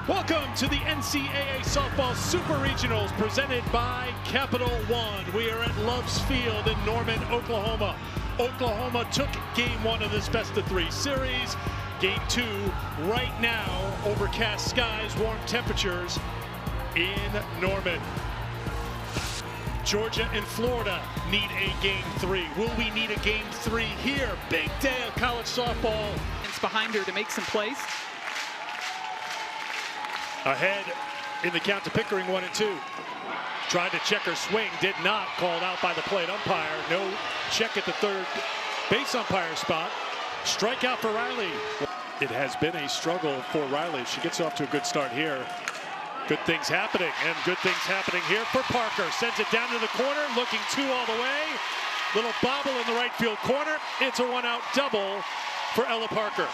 Welcome to the NCAA Softball Super Regionals presented by Capital One. We are at Love's Field in Norman, Oklahoma. Oklahoma took game one of this best-of-3 series. Game two right now, overcast skies, warm temperatures in Norman. Georgia and Florida need a game three. Will we need a game three here? Big day of college softball. It's behind her to make some plays. Ahead in the count to Pickering, 1-2. Tried to check her swing, did not. Called out by the plate umpire. No check at the third base umpire spot. Strikeout for Riley. It has been a struggle for Riley. She gets off to a good start here. Good things happening, and good things happening here for Parker. Sends it down to the corner, looking two all the way. Little bobble in the right field corner. It's a one-out double for Ella Parker.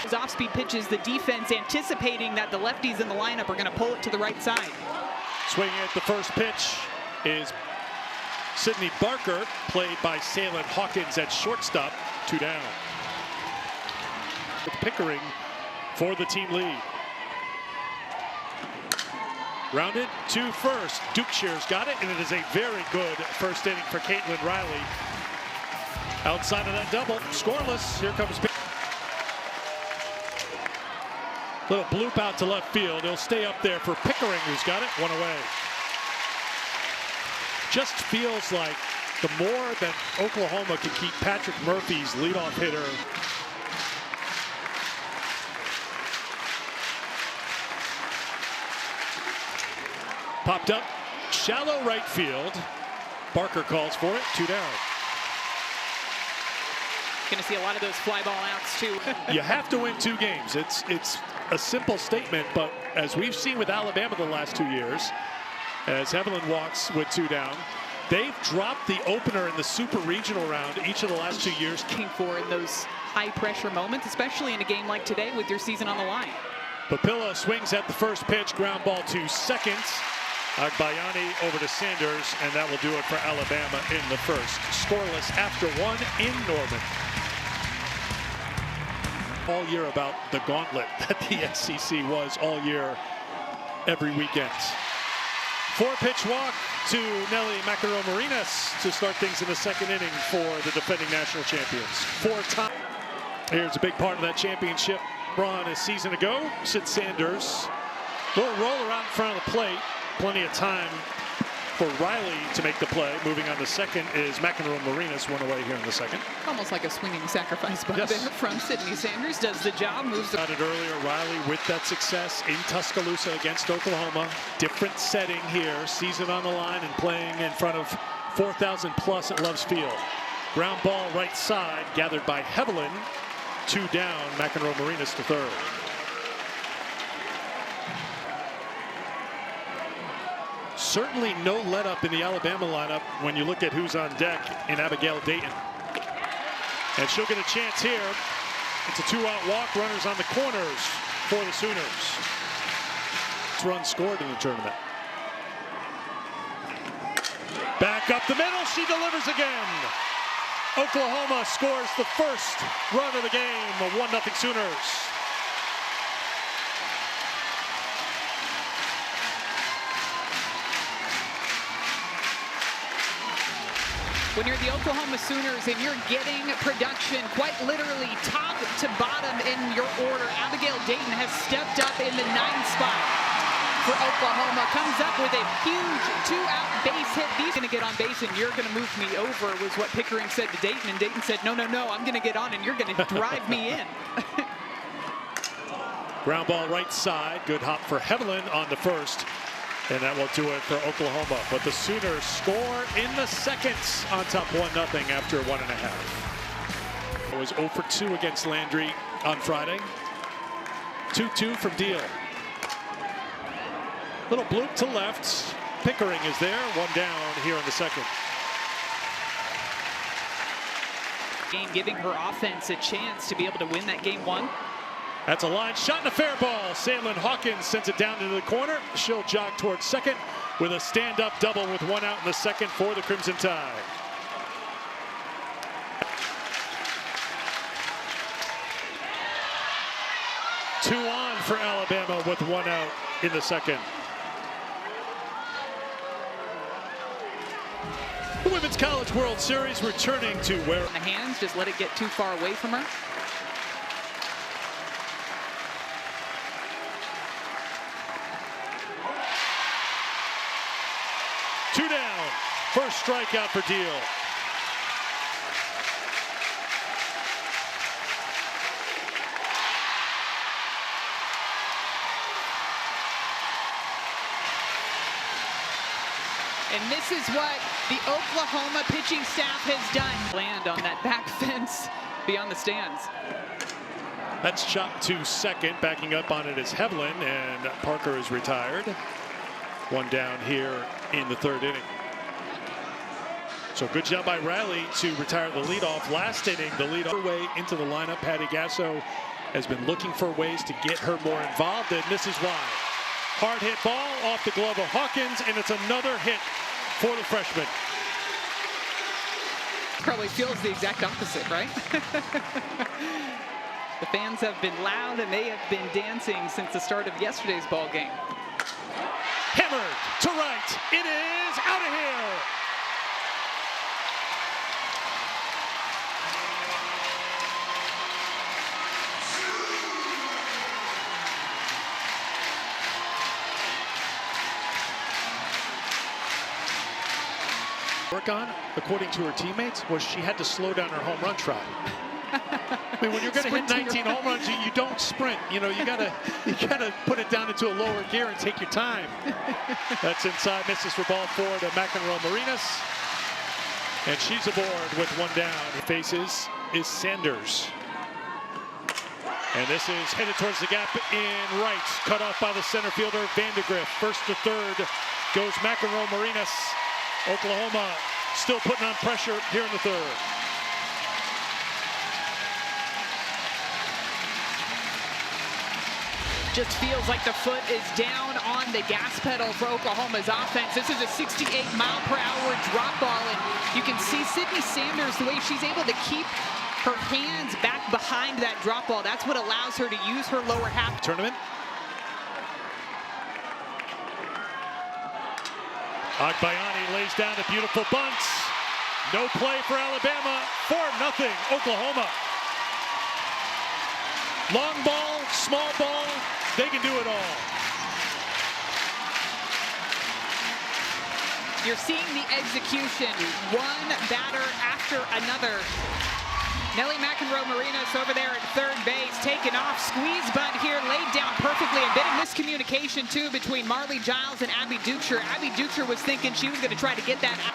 Those off-speed pitches, the defense anticipating that the lefties in the lineup are going to pull it to the right side. Swinging at the first pitch is Sydney Barker, played by Salem Hawkins at shortstop, 2 down. With Pickering for the team lead. Rounded to first. Dukeshires got it, and it is a very good first inning for Caitlin Riley. Outside of that double, scoreless. Here comes Pickering. Little bloop out to left field. He'll stay up there for Pickering, who's got it. One away. Just feels like the more that Oklahoma can keep Patrick Murphy's leadoff hitter. Popped up, shallow right field. Barker calls for it, 2 down. Going to see a lot of those fly ball outs too. You have to win 2 games. It's a simple statement, but as we've seen with Alabama the last 2 years, as Evelyn walks with 2 down, they've dropped the opener in the super regional round each of the last 2 years. Looking for in those high pressure moments, especially in a game like today with your season on the line. Papilla swings at the first pitch, ground ball to second. Agbayani over to Sanders, and that will do it for Alabama in the first. Scoreless after 1 in Norman. All year about the gauntlet that the SEC was all year, every weekend. 4-pitch walk to Nelly Macaron-Marinas to start things in the second inning for the defending national champions. 4 times. Here's a big part of that championship run a season ago. Sid Sanders. Little roll around in front of the plate. Plenty of time for Riley to make the play. Moving on to second is Macaron-Marinas, 1 away here in the second. Almost like a swinging sacrifice bunt yes. there from Sydney Sanders. Does the job, moves. Got it earlier. Riley with that success in Tuscaloosa against Oklahoma. Different setting here. Season on the line and playing in front of 4,000 plus at Love's Field. Ground ball right side gathered by Hevelin. 2 down. Macaron-Marinas to third. Certainly no let up in the Alabama lineup when you look at who's on deck in Abigail Dayton. And she'll get a chance here. It's a 2-out walk, runners on the corners for the Sooners. It's run scored in the tournament. Back up the middle, she delivers again. Oklahoma scores the first run of the game, a 1-0 Sooners. When you're the Oklahoma Sooners and you're getting production quite literally top to bottom in your order, Abigail Dayton has stepped up in the 9th spot for Oklahoma. Comes up with a huge 2-out base hit. He's going to get on base and you're going to move me over, was what Pickering said to Dayton. And Dayton said, no, I'm going to get on and you're going to drive me in. Ground ball right side. Good hop for Hevelin on the first. And that will do it for Oklahoma. But the Sooners score in the second on top 1-0 after 1.5. It was 0 for 2 against Landry on Friday. 2-2 from Deal. Little bloop to left. Pickering is there. 1 down here in the second. Game giving her offense a chance to be able to win that game 1. That's a line shot and a fair ball. Salem Hawkins sends it down into the corner. She'll jog towards second with a stand-up double with 1 out in the second for the Crimson Tide. 2 on for Alabama with 1 out in the second. The Women's College World Series returning to where The hands, just let it get too far away from her. Two down. First strikeout for Deal. And this is what the Oklahoma pitching staff has done. Land on that back fence beyond the stands. That's chopped to second. Backing up on it is Hevlin, and Parker is retired. One down here in the third inning. So good job by Riley to retire the leadoff. Last inning, the leadoff way into the lineup. Patty Gasso has been looking for ways to get her more involved, and this is why. Hard hit ball off the glove of Hawkins, and it's another hit for the freshman. Probably feels the exact opposite, right? The fans have been loud and they have been dancing since the start of yesterday's ball game. Hammered to right. It is out of here. Work on, according to her teammates, was she had to slow down her home run trot. I mean, when you're going to hit 19 home runs, you don't sprint. You know, you gotta put it down into a lower gear and take your time. That's inside, misses for ball 4 to McEnroe-Marinas, and she's aboard with 1 down. Faces is Sanders, and this is headed towards the gap in right, cut off by the center fielder Vandegrift. First to third goes McEnroe-Marinas. Oklahoma still putting on pressure here in the third. Just feels like the foot is down on the gas pedal for Oklahoma's offense. This is a 68-mile-per-hour drop ball, and you can see Sydney Sanders, the way she's able to keep her hands back behind that drop ball. That's what allows her to use her lower half. Tournament. Agbayani lays down a beautiful bunt. No play for Alabama. 4-0 Oklahoma. Long ball, small ball, they can do it all. You're seeing the execution, one batter after another. Nellie McEnroe-Marinas over there at third base, taken off, squeeze bunt here, laid down perfectly. A bit of miscommunication too between Marley Giles and Abby Ducher. Abby Ducher was thinking she was going to try to get that out.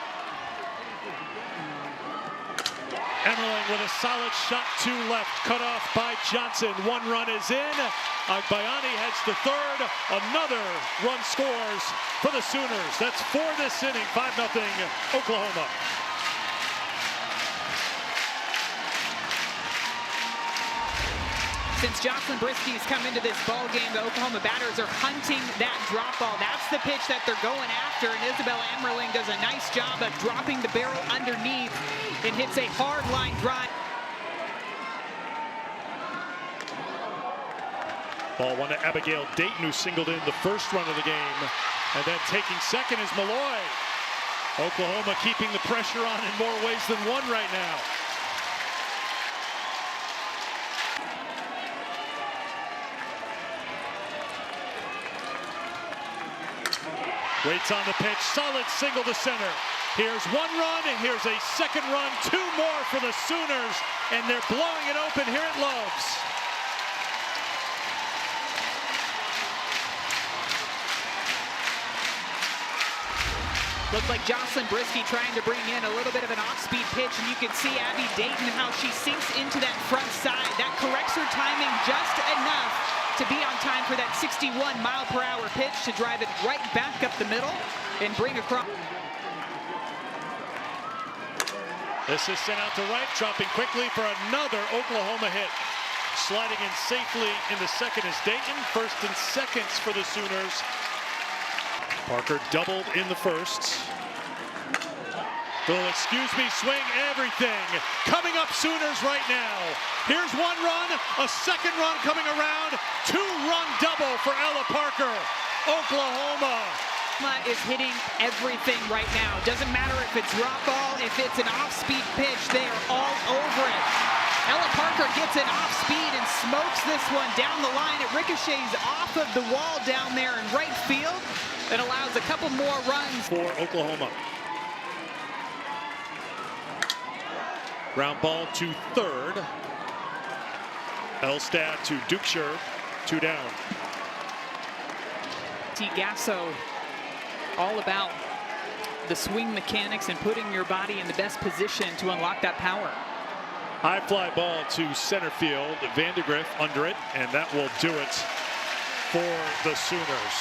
Emmerling with a solid shot to left, cut off by Johnson. 1 run is in. Agbayani heads to third. Another run scores for the Sooners. That's 4 this inning, 5-0 Oklahoma. Since Jocelyn Brisky's come into this ball game, the Oklahoma batters are hunting that drop ball. That's the pitch that they're going after, and Isabel Emmerling does a nice job of dropping the barrel underneath and hits a hard line drive. Ball 1 to Abigail Dayton, who singled in the first run of the game. And then taking second is Malloy. Oklahoma keeping the pressure on in more ways than one right now. Waits on the pitch, solid single to center. Here's 1 run, and here's a second run, 2 more for the Sooners, and they're blowing it open here at Love's. Looked like Jocelyn Brisky trying to bring in a little bit of an off-speed pitch, and you can see Abby Dayton how she sinks into that front side. That corrects her timing just enough to be on time for that 61-mile-per-hour pitch to drive it right back up the middle and bring across. This is sent out to right, dropping quickly for another Oklahoma hit. Sliding in safely in the second is Dayton. First and seconds for the Sooners. Parker doubled in the first. Well, excuse me, swing everything. Coming up Sooners right now. Here's 1 run, a second run coming around, 2-run for Ella Parker, Oklahoma. Is hitting everything right now. Doesn't matter if it's drop ball, if it's an off-speed pitch, they are all over it. Ella Parker gets it off speed and smokes this one down the line. It ricochets off of the wall down there in right field. It allows a couple more runs for Oklahoma. Ground ball to third. Elstad to Dukeshire, 2 down. Gasso, all about the swing mechanics and putting your body in the best position to unlock that power. High fly ball to center field. Vandegrift under it, and that will do it for the Sooners.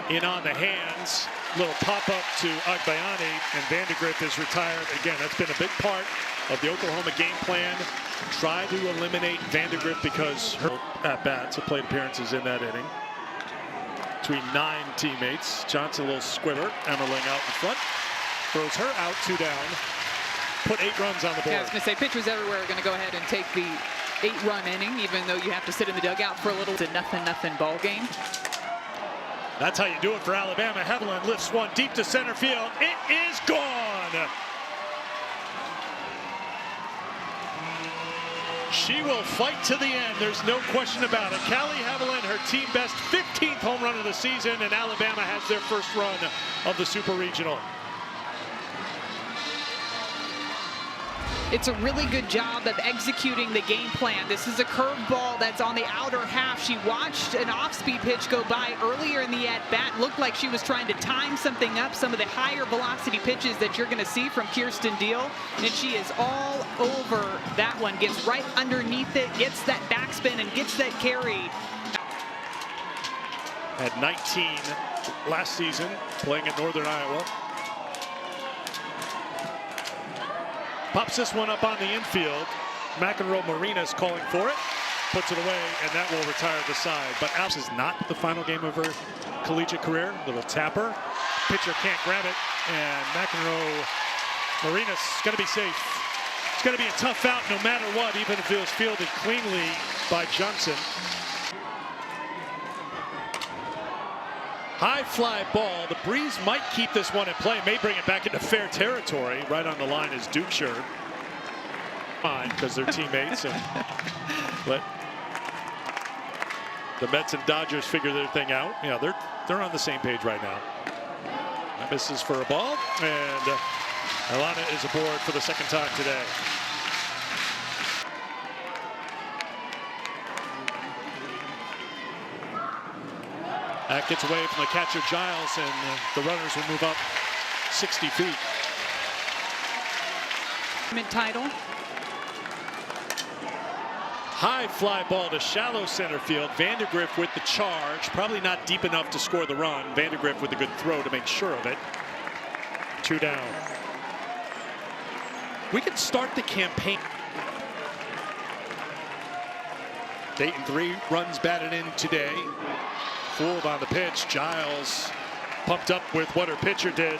In on the hands. Little pop-up to Agbayani, and Vandegrift is retired. Again, that's been a big part of the Oklahoma game plan. Try to eliminate Vandegrift because her at-bats have played appearances in that inning. Between 9 teammates. Johnson, a little squibber. Emmerling out in front. Throws her out, 2 down. Put 8 runs on the board. Yeah, I was going to say, pitchers everywhere are going to go ahead and take the 8-run inning, even though you have to sit in the dugout for a little. It's a nothing ball game. That's how you do it for Alabama. Heveland lifts one deep to center field. It is gone. She will fight to the end. There's no question about it. Callie Heveland, her team best 15th home run of the season, and Alabama has their first run of the Super Regional. It's a really good job of executing the game plan. This is a curveball that's on the outer half. She watched an off-speed pitch go by earlier in the at-bat. Looked like she was trying to time something up, some of the higher velocity pitches that you're going to see from Kirsten Deal. And she is all over that one. Gets right underneath it, gets that backspin, and gets that carry. Had 19 last season playing in Northern Iowa. Pops this one up on the infield. McEnroe Marinas calling for it. Puts it away, and that will retire the side. But Alps is not the final game of her collegiate career. Little tapper. Pitcher can't grab it, and McEnroe Marinas is going to be safe. It's going to be a tough out no matter what, even if it was fielded cleanly by Johnson. High fly ball. The breeze might keep this one in play. May bring it back into fair territory. Right on the line is Dukeshire. Fine, because they're teammates. And let the Mets and Dodgers figure their thing out. Yeah, they're on the same page right now. That misses for a ball, and Alana is aboard for the second time today. That gets away from the catcher Giles, and the runners will move up 60 feet. Title. High fly ball to shallow center field. Vandegrift with the charge. Probably not deep enough to score the run. Vandegrift with a good throw to make sure of it. 2 down. We can start the campaign. Dayton 3 runs batted in today. Fooled on the pitch. Giles pumped up with what her pitcher did.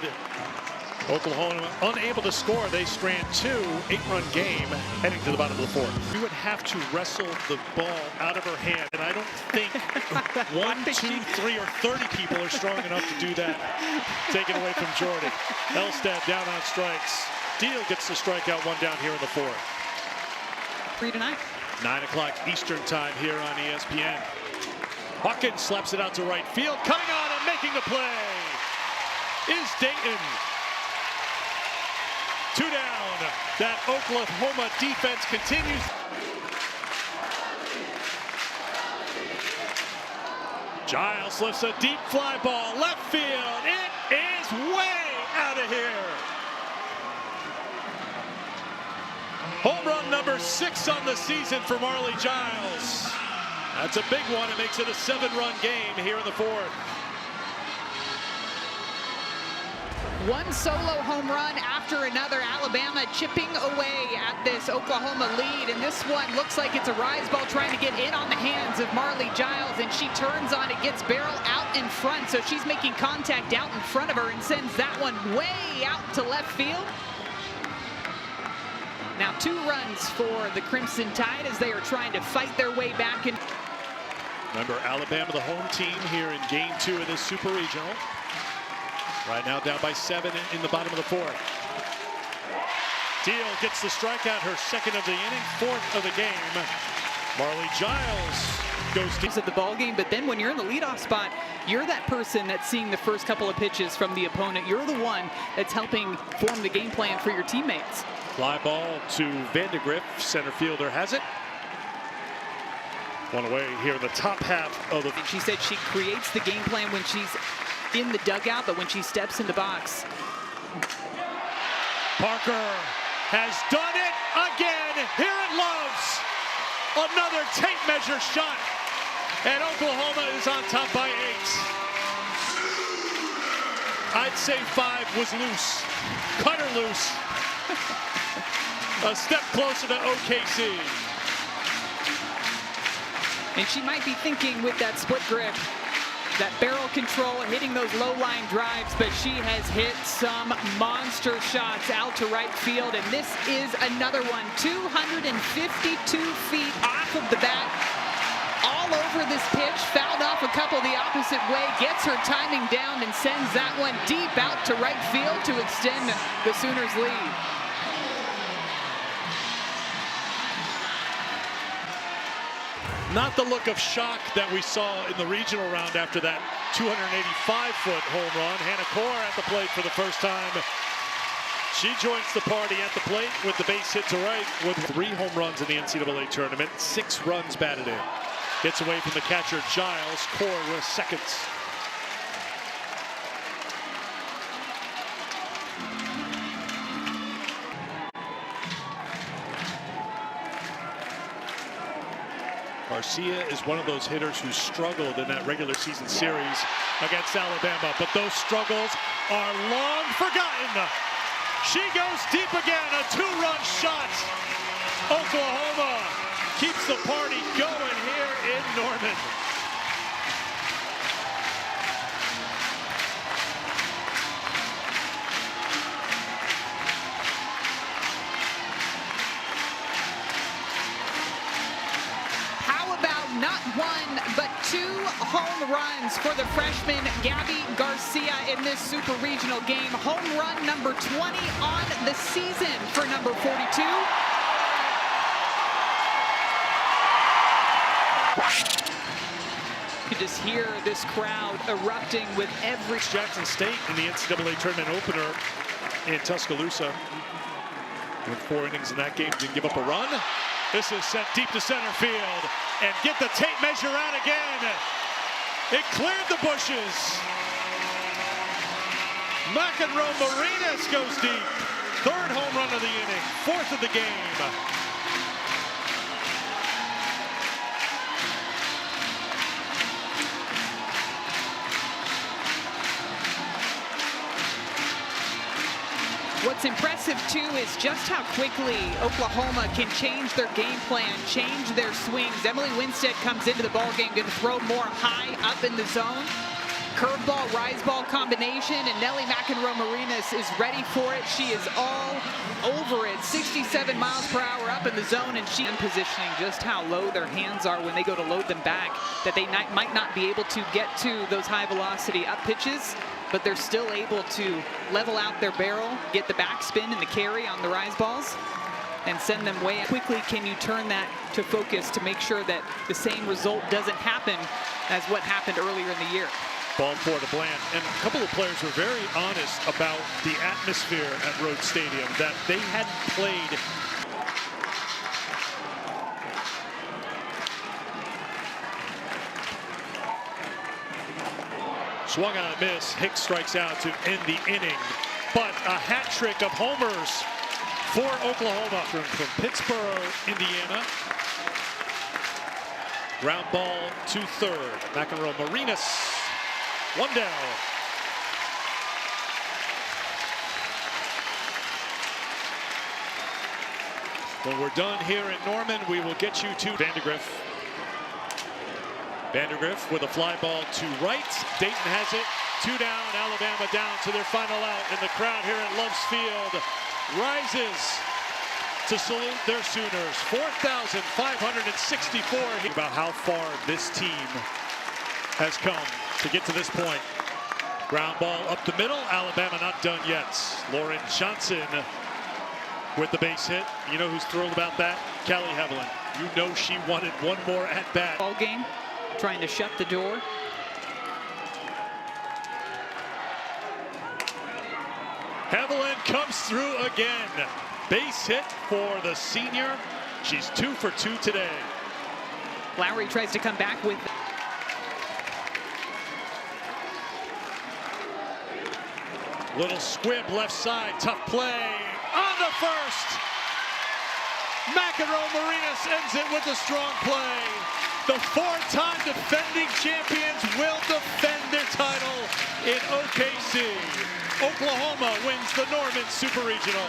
Oklahoma unable to score. They strand 2, 8-run game heading to the bottom of the 4th. You would have to wrestle the ball out of her hand, and I don't think 1, 2, 3, or 30 people are strong enough to do that. Take it away from Jordan. Elstad down on strikes. Deal gets the strikeout, 1 down here in the 4th. 3 tonight. 9 o'clock Eastern time here on ESPN. Hawkins slaps it out to right field. Coming on and making the play is Dayton. 2 down. That Oklahoma defense continues. Giles lifts a deep fly ball. Left field. It is way out of here. Home run number 6 on the season for Marley Giles. That's a big one. It makes it a 7-run game here in the 4th. One solo home run after another. Alabama chipping away at this Oklahoma lead. And this one looks like it's a rise ball trying to get in on the hands of Marley Giles. And she turns on it, gets barrel out in front. So she's making contact out in front of her and sends that one way out to left field. Now 2 runs for the Crimson Tide as they are trying to fight their way back in. Remember, Alabama, the home team here in game 2 of this Super Regional. Right now down by 7 in the bottom of the 4th. Deal gets the strikeout, her 2nd of the inning, 4th of the game. Marley Giles goes deep At the ball game, but then when you're in the leadoff spot, you're that person that's seeing the first couple of pitches from the opponent. You're the one that's helping form the game plan for your teammates. Fly ball to Vandegrift, center fielder has it. One away here in the top half of the. She said she creates the game plan when she's in the dugout, but when she steps in the box. Parker has done it again here at Love's. Another tape measure shot, and Oklahoma is on top by 8. I'd say 5 was loose. Cut her loose. A step closer to OKC. And she might be thinking with that split grip, that barrel control, hitting those low line drives, but she has hit some monster shots out to right field, and this is another one, 252 feet off of the bat, all over this pitch, fouled off a couple the opposite way, gets her timing down and sends that one deep out to right field to extend the Sooners' lead. Not the look of shock that we saw in the regional round after that 285-foot home run. Hannah Kaur at the plate for the first time. She joins the party at the plate with the base hit to right with 3 home runs in the NCAA tournament, 6 runs batted in. Gets away from the catcher Giles. Kaur with seconds. Garcia is one of those hitters who struggled in that regular season series against Alabama, but those struggles are long forgotten. She goes deep again, a 2-run shot. Oklahoma keeps the party going here in Norman. Not 1, but 2 home runs for the freshman Gabby Garcia in this Super Regional game. Home run number 20 on the season for number 42. You can just hear this crowd erupting with every. Jackson State in the NCAA tournament opener in Tuscaloosa. With 4 innings in that game, didn't give up a run. This is sent deep to center field, and get the tape measure out again. It cleared the bushes. McEnroe Marinas goes deep. 3rd home run of the inning, 4th of the game. What's impressive, too, is just how quickly Oklahoma can change their game plan, change their swings. Emily Winstead comes into the ballgame, going to throw more high up in the zone. Curveball, rise ball combination, and Nelly McEnroe Marinas is ready for it. She is all over it. 67 miles per hour up in the zone, and she's positioning just how low their hands are when they go to load them back, that they might not be able to get to those high velocity up pitches, but they're still able to level out their barrel, get the backspin and the carry on the rise balls, and send them way. Quickly can you turn that to focus to make sure that the same result doesn't happen as what happened earlier in the year. Ball 4 to Bland, and a couple of players were very honest about the atmosphere at Rhodes Stadium, that they hadn't played. Swung on a miss. Hicks strikes out to end the inning, but a hat trick of homers for Oklahoma from Pittsburgh, Indiana. Ground ball to 3rd. McEnroe Marinas. 1 down. When we're done here in Norman, we will get you to Vandegrift. Vandegrift with a fly ball to right. Dayton has it. 2 down. Alabama down to their final out. And the crowd here at Love's Field rises to salute their Sooners. 4,564. About how far this team has come to get to this point. Ground ball up the middle. Alabama not done yet. Lauren Johnson with the base hit. You know who's thrilled about that? Kelly Hevelin. You know she wanted one more at bat. Ball game, trying to shut the door. Hevelin comes through again. Base hit for the senior. She's 2 for 2 today. Lowry tries to come back with. Little squib left side, tough play on the first. Macaron-Marinas ends it with a strong play. The 4-time defending champions will defend their title in OKC. Oklahoma wins the Norman Super Regional.